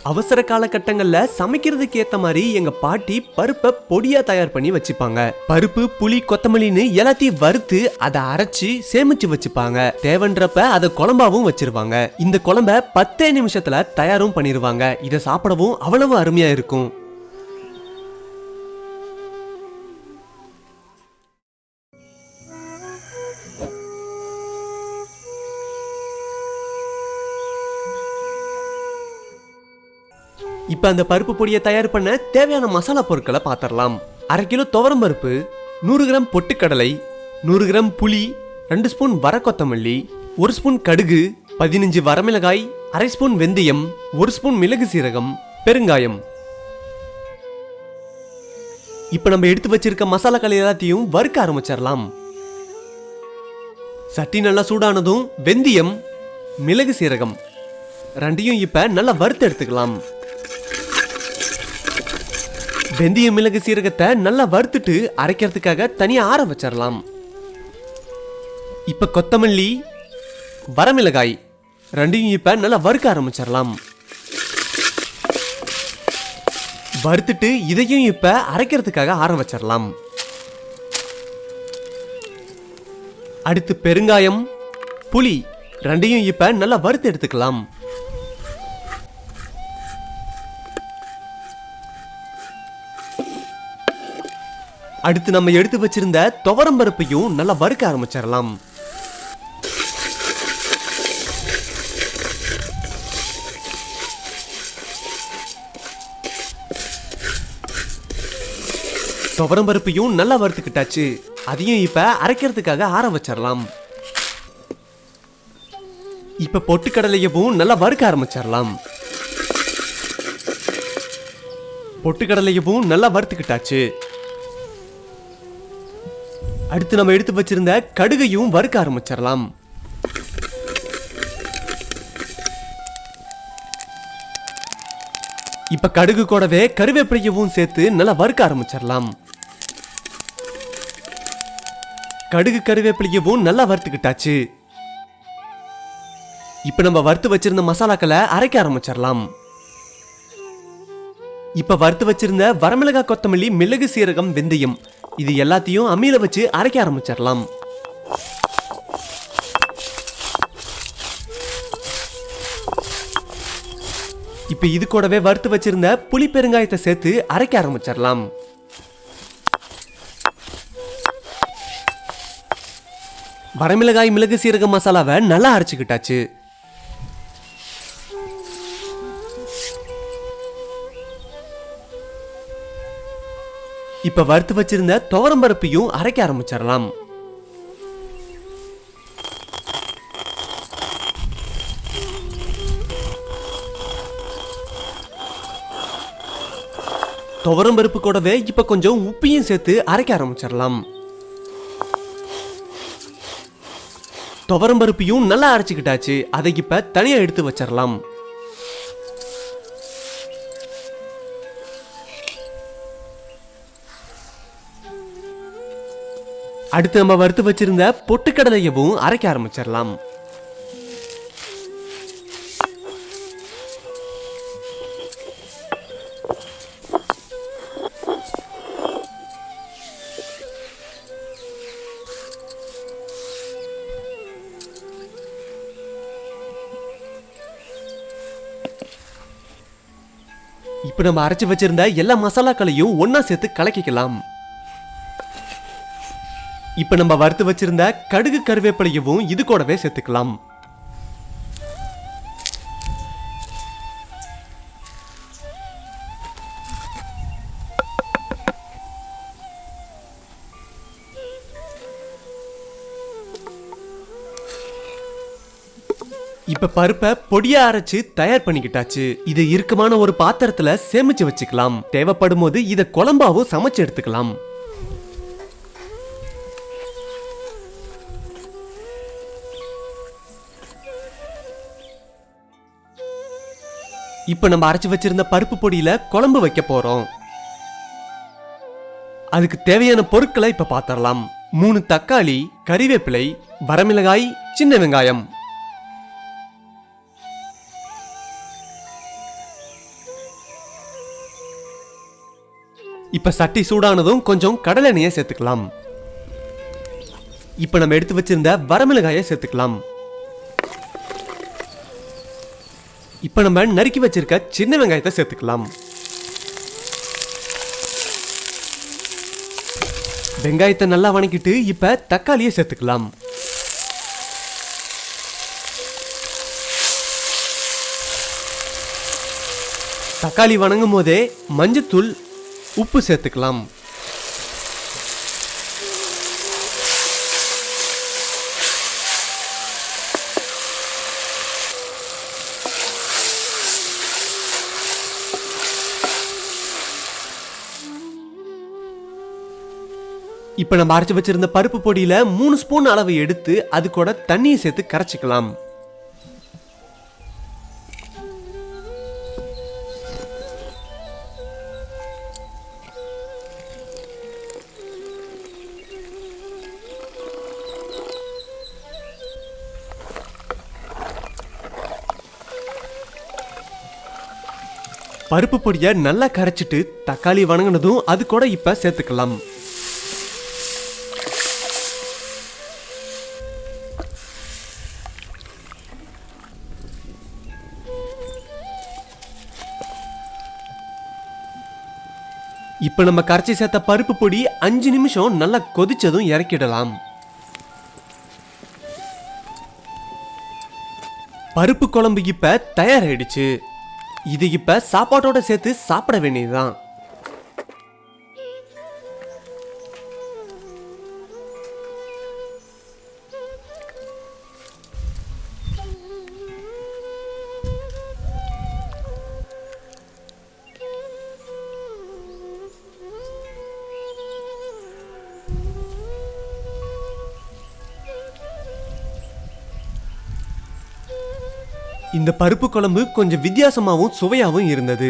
அவசர காலகட்டங்கள்ல சமைக்கிறதுக்கு ஏத்த மாதிரி எங்க பாட்டி பருப்பை பொடியா தயார் பண்ணி வச்சுப்பாங்க. பருப்பு, புளி, கொத்தமல்லின்னு எல்லாத்தையும் வறுத்து அதை அரைச்சு சேமிச்சு வச்சுப்பாங்க. தேவைன்றப்ப அதை குழம்பாவும் வச்சிருவாங்க. இந்த குழம்ப 10 நிமிஷத்துல தயாரும் பண்ணிருவாங்க. இதை சாப்பிடவும் அவ்வளவு அருமையா இருக்கும். இப்ப அந்த பருப்பு பொடியை தயார் பண்ண தேவையான மசாலா பொருட்களை பாத்திரலாம். 1/2 கிலோ துவரம் பருப்பு, 100 கிராம் பொட்டுக்கடலை, 100 கிராம் புளி, 2 ஸ்பூன் வரக்கொத்தமல்லி, 1 ஸ்பூன் கடுகு, 15 வரமிளகாய், 1/2 ஸ்பூன் வெந்தயம், 1 ஸ்பூன் மிளகு சீரகம், பெருங்காயம். இப்ப நம்ம எடுத்து வச்சிருக்க மசாலாக்கள் எல்லாத்தையும் வறுக்க ஆரம்பிச்சிடலாம். சட்டி நல்லா சூடானதும் வெந்தயம், மிளகு சீரகம் ரெண்டையும் இப்ப நல்லா வறுத்து எடுத்துக்கலாம். வெந்தய மிளகு சீரகத்தை நல்லா வறுத்துட்டு அரைக்கிறதுக்காக தனியா ஆற வச்சிடலாம். இப்ப கொத்தமல்லி, வரமிளகாய் ரெண்டையும் இப்ப நல்லா வறுக்க ஆரம்பிச்சிடலாம். வறுத்துட்டு இதையும் இப்ப அரைக்கிறதுக்காக ஆற வச்சிடலாம். அடுத்து பெருங்காயம், புளி ரெண்டையும் இப்ப நல்லா வறுத்து எடுத்துக்கலாம். அடுத்து நம்ம எடுத்து வச்சிருந்த துவரம் பருப்பையும் நல்லா வறுக்க ஆரம்பிச்சிடலாம். துவரம் பருப்பையும் நல்லா வறுத்துக்கிட்டாச்சு. அதையும் இப்ப அரைக்கிறதுக்காக ஆற வச்சிடலாம். இப்ப பொட்டுக்கடலையவும் நல்லா வறுக்க ஆரம்பிச்சிடலாம். பொட்டுக்கடலையவும் நல்லா வறுத்துக்கிட்டாச்சு. அடுத்து நம்ம எடுத்து வச்சிருந்த கடுகையும் வறுக்க ஆரம்பிச்சிடலாம். இப்ப கடுகு கூடவே கருவேப்பிலையவும் சேர்த்து நல்லா வறுக்க ஆரம்பிச்சிடலாம். கடுகு கருவேப்பிலையவும் நல்லா வறுத்துக்கிட்டாச்சு. இப்ப நம்ம வறுத்து வச்சிருந்த மசாலாக்களை அரைக்க ஆரம்பிச்சிடலாம். இப்ப வறுத்து வச்சிருந்த வரமிளகாய், கொத்தமல்லி, மிளகு சீரகம், வெந்தயம் இது எல்லாத்தையும் அம்மியில வச்சு அரைக்க ஆரம்பிச்சிடலாம். இப்ப இது கூடவே வறுத்து வச்சிருந்த புளி பெருங்காயத்தை சேர்த்து அரைக்க ஆரம்பிச்சிடலாம். வரமிளகாய், மிளகு சீரக மசாலாவை நல்லா அரைச்சுக்கிட்டாச்சு. இப்ப வறுத்து வச்சிருந்த துவரம் பருப்பையும் அரைக்க ஆரம்பிச்சிடலாம். துவரம் பருப்பு கூடவே இப்ப கொஞ்சம் உப்பையும் சேர்த்து அரைக்க ஆரம்பிச்சிடலாம். துவரம் பருப்பையும் நல்லா அரைச்சுக்கிட்டாச்சு. அதை இப்ப தனியா எடுத்து வச்சிடலாம். அடுத்து நம்ம வறுத்து வச்சிருந்த பொட்டுக்கடலையவும் அரைக்க ஆரம்பிச்சிடலாம். இப்ப நம்ம அரைச்சு வச்சிருந்த எல்லா மசாலாக்களையும் ஒன்னா சேர்த்து கலக்கிக்கலாம். இப்ப நம்ம வறுத்து வச்சிருந்த கடுகு கருவேப்பிலையவும் இது கூடவே சேர்த்துக்கலாம். இப்ப பருப்பை பொடியா அரைச்சு தயார் பண்ணிக்கிட்டாச்சு. இது இறுக்கமான ஒரு பாத்திரத்துல சேமிச்சு வச்சுக்கலாம். தேவைப்படும் போது இதை குழம்பாவும் சமைச்சு எடுத்துக்கலாம். இப்ப நம்ம அரைச்சு வச்சிருந்த பருப்பு பொடியில குழம்பு வைக்க போறோம். அதுக்கு தேவையான பொருட்களை இப்ப பாத்திரலாம். 3 தக்காளி, கறிவேப்பிலை, வரமிளகாய், சின்ன வெங்காயம். இப்ப சட்டி சூடானதும் கொஞ்சம் கடலை எண்ணெயை சேர்த்துக்கலாம். இப்ப நம்ம எடுத்து வச்சிருந்த வரமிளகாயை சேர்த்துக்கலாம். இப்ப நம்ம நறுக்கி வச்சிருக்க சின்ன வெங்காயத்தை சேர்த்துக்கலாம். வெங்காயத்தை நல்லா வணக்கிட்டு இப்ப தக்காளியை சேர்த்துக்கலாம். தக்காளி வணங்கும் போதே மஞ்சத்தூள், உப்பு சேர்த்துக்கலாம். இப்ப நம்ம அரைச்சு வச்சிருந்த பருப்பு பொடியில 3 ஸ்பூன் அளவு எடுத்து அது கூட தண்ணியை சேர்த்து கரைச்சிக்கலாம். பருப்பு பொடியை நல்லா கரைச்சிட்டு தக்காளி வணங்கினதும் அது கூட இப்ப சேர்த்துக்கலாம். இப்ப நம்ம கரைச்சி சேர்த்த பருப்பு பொடி 5 நிமிஷம் நல்லா கொதிச்சதும் இறக்கிடலாம். பருப்பு குழம்பு இப்ப தயாராயிடுச்சு. இது இப்ப சாப்பாட்டோட சேர்த்து சாப்பிட வேண்டியதுதான். இந்த பருப்பு குழம்பு கொஞ்சம் வித்தியாசமாவும் சுவையாவும் இருந்தது.